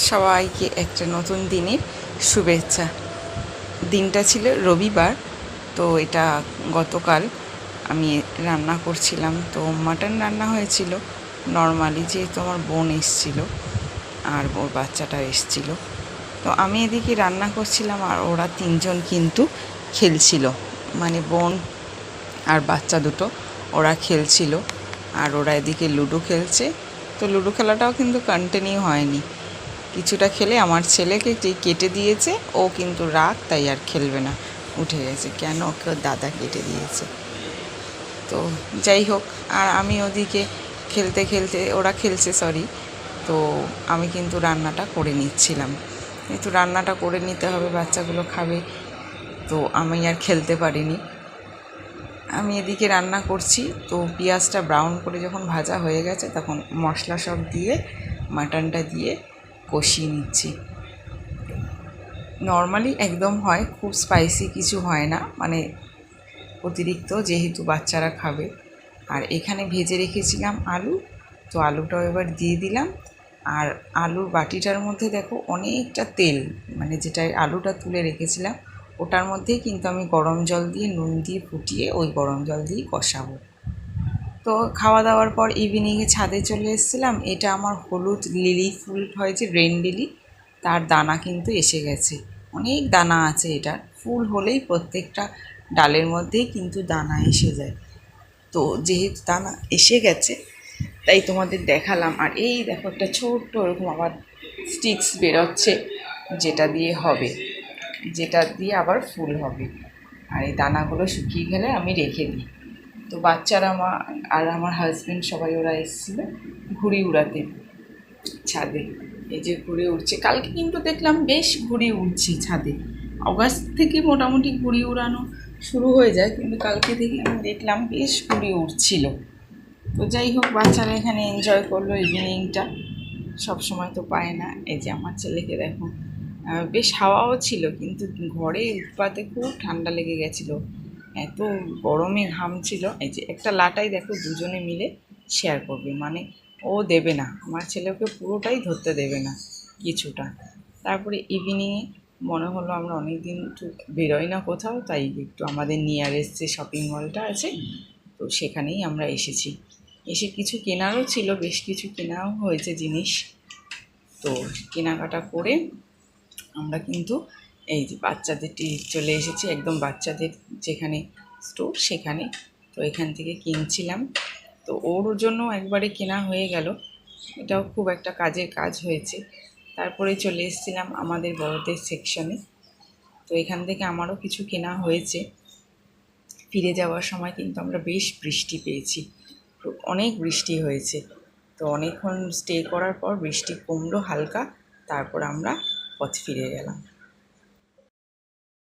সবাইকে একটা নতুন দিনের শুভেচ্ছা। দিনটা ছিল রবিবার, তো এটা গতকাল আমি রান্না করছিলাম। তো মাটন রান্না হয়েছিল নর্মালি, যেহেতু আমার বোন এসেছিল আর ওর বাচ্চাটা এসেছিল। তো আমি এদিকে রান্না করছিলাম আর ওরা তিনজন কিন্তু খেলছিল, মানে বোন আর বাচ্চা দুটো ওরা খেলছিল। আর ওরা এদিকে লুডো খেলছে। তো লুডো খেলাটাও কিন্তু কন্টিনিউ হয়নি, কিছুটা খেলে আমার ছেলেকে কেটে দিয়েছে, ও কিন্তু রাগ, তাই আর খেলবে না, উঠে গেছে। কেন? ওকে ওর দাদা কেটে দিয়েছে। তো যাই হোক, আর আমি ওদিকে খেলতে খেলতে, ওরা খেলছে সরি, তো আমি কিন্তু রান্নাটা করে নিচ্ছিলাম। কিন্তু রান্নাটা করে নিতে হবে, বাচ্চাগুলো খাবে, তো আমি আর খেলতে পারিনি। আমি এদিকে রান্না করছি, তো পেঁয়াজটা ব্রাউন করে যখন ভাজা হয়ে গেছে তখন মশলা সব দিয়ে মাটনটা দিয়ে কষিয়ে নিচ্ছি। নর্মালি একদম হয়, খুব স্পাইসি কিছু হয় না, মানে অতিরিক্ত, যেহেতু বাচ্চারা খাবে। আর এখানে ভেজে রেখেছিলাম আলু, তো আলুটাও এবার দিয়ে দিলাম। আর আলুর বাটিটার মধ্যে দেখো অনেকটা তেল, মানে যেটা আলুটা তুলে রেখেছিলাম ওটার মধ্যেই কিন্তু আমি গরম জল দিয়ে নুন দিয়ে ফুটিয়ে ওই গরম জল দিয়েই কষাবো। তো খাওয়া দাওয়ার পর ইভিনিংয়ে ছাদে চলে এসেছিলাম। এটা আমার হলুদ লিলি ফুল হয় যে রেন লিলি, তার দানা কিন্তু এসে গেছে, অনেক দানা আছে। এটার ফুল হলেই প্রত্যেকটা ডালের মধ্যেই কিন্তু দানা এসে যায়। তো যেহেতু দানা এসে গেছে তাই তোমাদের দেখালাম। আর এই দেখো একটা ছোট্ট ওরকম আবার স্টিক্স বেরোচ্ছে, যেটা দিয়ে হবে, যেটা দিয়ে আবার ফুল হবে। আর এই দানাগুলো শুকিয়ে গেলে আমি রেখে দিই। তো বাচ্চারা আর আমার হাজব্যান্ড সবাই ওরা এসেছিলো ঘুড়ি উড়াতে ছাদে। এই যে ঘুড়ি উড়ছে, কালকে কিন্তু দেখলাম বেশ ঘুড়ি উড়ছে ছাদে। অগাস্ট থেকে মোটামুটি ঘুড়ি উড়ানো শুরু হয়ে যায়, কিন্তু কালকে থেকে আমি দেখলাম বেশ ঘুড়ি উড়ছিল। তো যাই হোক, বাচ্চারা এখানে এনজয় করলো ইভিনিংটা, সবসময় তো পায় না। এই যে আমার ছেলেকে দেখো, বেশ হাওয়াও ছিল, কিন্তু ঘরে উৎপাতে খুব ঠান্ডা লেগে গেছিলো, এত গরমে ঘামছিল। এই যে একটা লাটাই দেখো দুজনে মিলে শেয়ার করবে, মানে ও দেবে না, আমার ছেলেকে পুরোটাই ধরতে দেবে না, কিছুটা। তারপরে ইভিনিংয়ে মনে হলো আমরা অনেক দিন একটু বেরোই না কোথাও, তাই একটু আমাদের নিয়ারেস্ট যে শপিং মলটা আছে, তো সেখানেই আমরা এসেছি। এসে কিছু কেনারও ছিল, বেশ কিছু কেনাও হয়েছে জিনিস। তো কেনাকাটা করে আমরা কিন্তু এই যে বাচ্চাদের চলে এসেছি, একদম বাচ্চাদের যেখানে স্টোর সেখানে। তো এখান থেকে কিনছিলাম, তো ওর জন্য একবারে কেনা হয়ে গেল, এটাও খুব একটা কাজের কাজ হয়েছে। তারপরে চলে এসেছিলাম আমাদের বড়দের সেকশনে, তো এখান থেকে আমারও কিছু কেনা হয়েছে। ফিরে যাওয়ার সময় কিন্তু আমরা বেশ বৃষ্টি পেয়েছি, অনেক বৃষ্টি হয়েছে। তো অনেকক্ষণ স্টে করার পর বৃষ্টি কমলো হালকা, তারপর আমরা পথ ফিরে গেলাম।